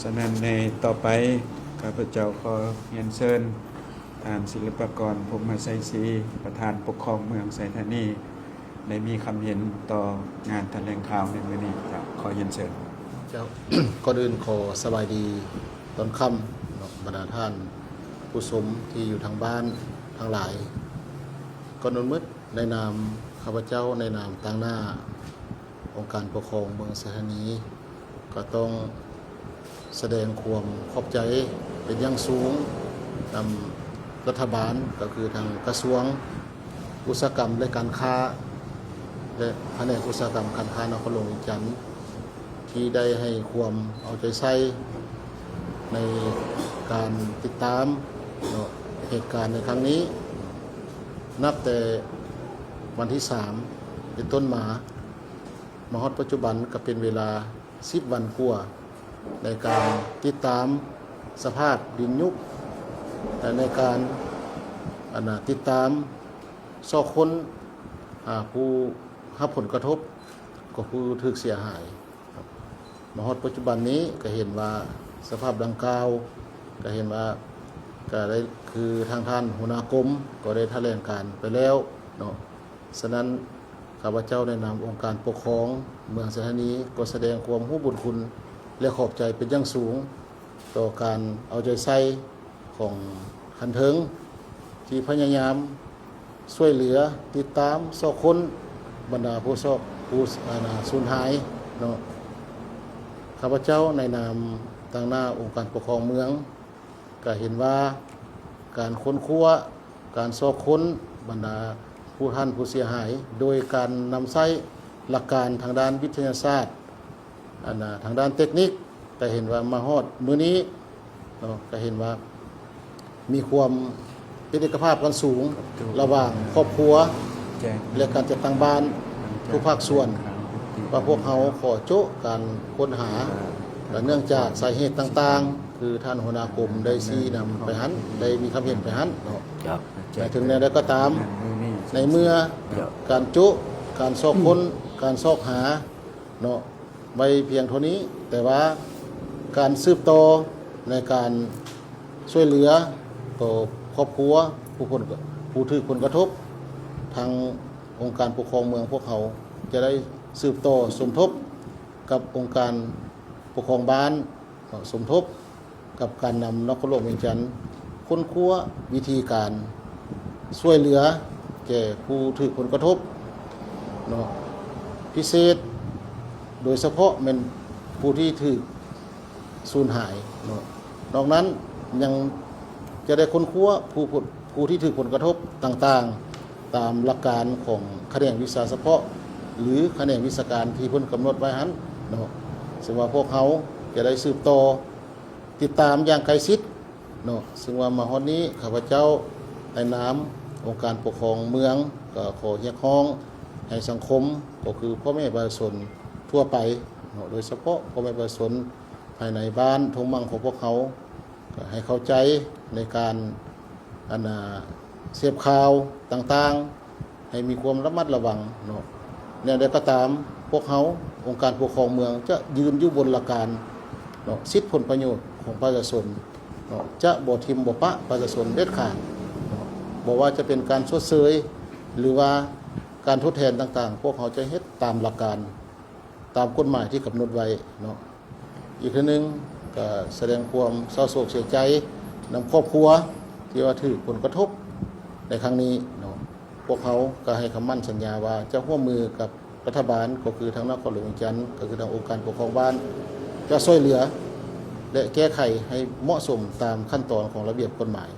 ฉะนั้นในต่อไปข้าพเจ้าขอเรียนเชิญท่านศิลปากรพรหมไสยศรีประธานปกครองเมืองไสยธานีได้มีคำเห็นต่องานแถลงข่าวในวันนี้ครับขอเรียนเชิญเจ้า ก่อนอื่นขอสบายดีตอนค่ำเนาะบรรดาท่านผู้ชมที่อยู่ทางบ้านทั้งหลายก่อนอื่นมืดในนามข้าพเจ้าในนามต่างหน้าองค์การปกครองเมืองไสยธานีก็ต้องแสดงความขอบใจเป็นอย่างสูงนำรัฐบาลก็คือทางกระทรวงอุตสาหกรรมและการค้าและแผนกอุตสาหกรรมการค้านครหลวงวิจันทร์ที่ได้ให้ความเอาใจใส่ในการติดตามเหตุการณ์ในครั้งนี้นับแต่วันที่3เป็นต้นมาฮอดปัจจุบันก็เป็นเวลา10 วันกว่าในการติดตามสภาพดินยุบและในการติดตามซอกค้นผู้รับผลกระทบก็ผู้ถูกเสียหายมาฮอดปัจจุบันนี้ก็เห็นว่าสภาพดังกล่าวก็เห็นว่าก็ได้คือทางท่านหัวหน้ากรมก็ได้แถลงการไปแล้วเนาะฉะนั้นข้าพเจ้าในนามองค์การปกครองเมืองไสยธานีก็แสดงความรู้บุญคุณและขอบใจเป็นอย่างสูงต่อการเอาใจใส่ของคันเทิงที่พยายามช่วยเหลือติดตามซอกค้นบรรดาผู้สูญหายเนาะข้าพเจ้าในนามต่างหน้าองค์การปกครองเมืองก็เห็นว่าการค้นคว้าการซอกค้นบรรดาผู้เสียหายโดยการนำใช้หลักการทางด้านวิทยาศาสตร์ทางด้านเทคนิคก็เห็นว่ามาฮอดมื้อนี้ก็เห็นว่ามีความเป็นเอกภาพกันสูงระหว่างครอบครัวและการจัดตั้งบ้านทุกภาคส่วนว่าพวกเขาขอโจ๊ะการค้นหาและเนื่องจากสาเหตุต่างๆคือท่านหัวหน้ากรมได้ชี้นำไปหันได้มีคำเห็นไปหันเนาะแต่ถึงในใดก็ตามในเมื่อการโจ๊ะการซอกค้นการซอกหาเนาะไว้เพียงเท่านี้แต่ว่าการสืบต่อในการช่วยเหลือต่อครอบครัวผู้ถูกผลกระทบทางองค์การปกครองเมืองพวกเขาจะได้สืบต่อสมทบกับองค์การปกครองบ้านสมทบกับการนำนครหลวงเวียงจันทร์ค้นคว้าวิธีการช่วยเหลือแก่ผู้ถูกผลกระทบเนาะพิเศษโดยเฉพาะเป็นผู้ที่ถูกสูญหายนอกนั้นยังจะได้ค้นคว้าผู้ที่ถูกผลกระทบต่างๆตามหลักการของแขนงวิชาเฉพาะหรือแขนงวิชาการที่เพิ่นกำหนดไว้หันเนาะซึ่งว่าพวกเขาจะได้สืบต่อติดตามอย่างใกล้ชิดเนาะซึ่งว่ามาฮอดนี้ข้าพเจ้าในนามองค์การปกครองเมืองก็ขอเรียกร้องให้สังคมก็คือพ่อแม่ประชาชนทั่วไปเนาะโดยเฉพาะพ่อแม่ประชาชนภายในบ้านทงมั่งของพวกเขาก็ให้เข้าใจในการเสพข่าวต่างๆให้มีความระมัดระวังเนาะเนี่ยใดก็ตามพวกเขาองค์การปกครองเมืองจะยืนอยู่บนหลักการเนาะสิทธิผลประโยชน์ของประชาชนเนาะจะบ่ทิมบ่ปะประชาชนเด็ดขาดเนาะบอกว่าจะเป็นการชดเชยหรือว่าการทดแทนต่างๆพวกเขาจะเฮ็ดตามหลักการตามกฎหมายที่กำหนดไว้เนาะอีกทีนึงก็แสดงความเศร้าโศกเสียใจนำครอบครัวที่ว่าถูกผลกระทบในครั้งนี้เนาะพวกเขาก็ให้คำมั่นสัญญาว่าจะร่วมมือกับรัฐบาลก็คือทางนครหลวงเวียงจันทร์ก็คือทางองค์การปกครองบ้านจะช่วยเหลือและแก้ไขให้เหมาะสมตามขั้นตอนของระเบียบกฎหมาย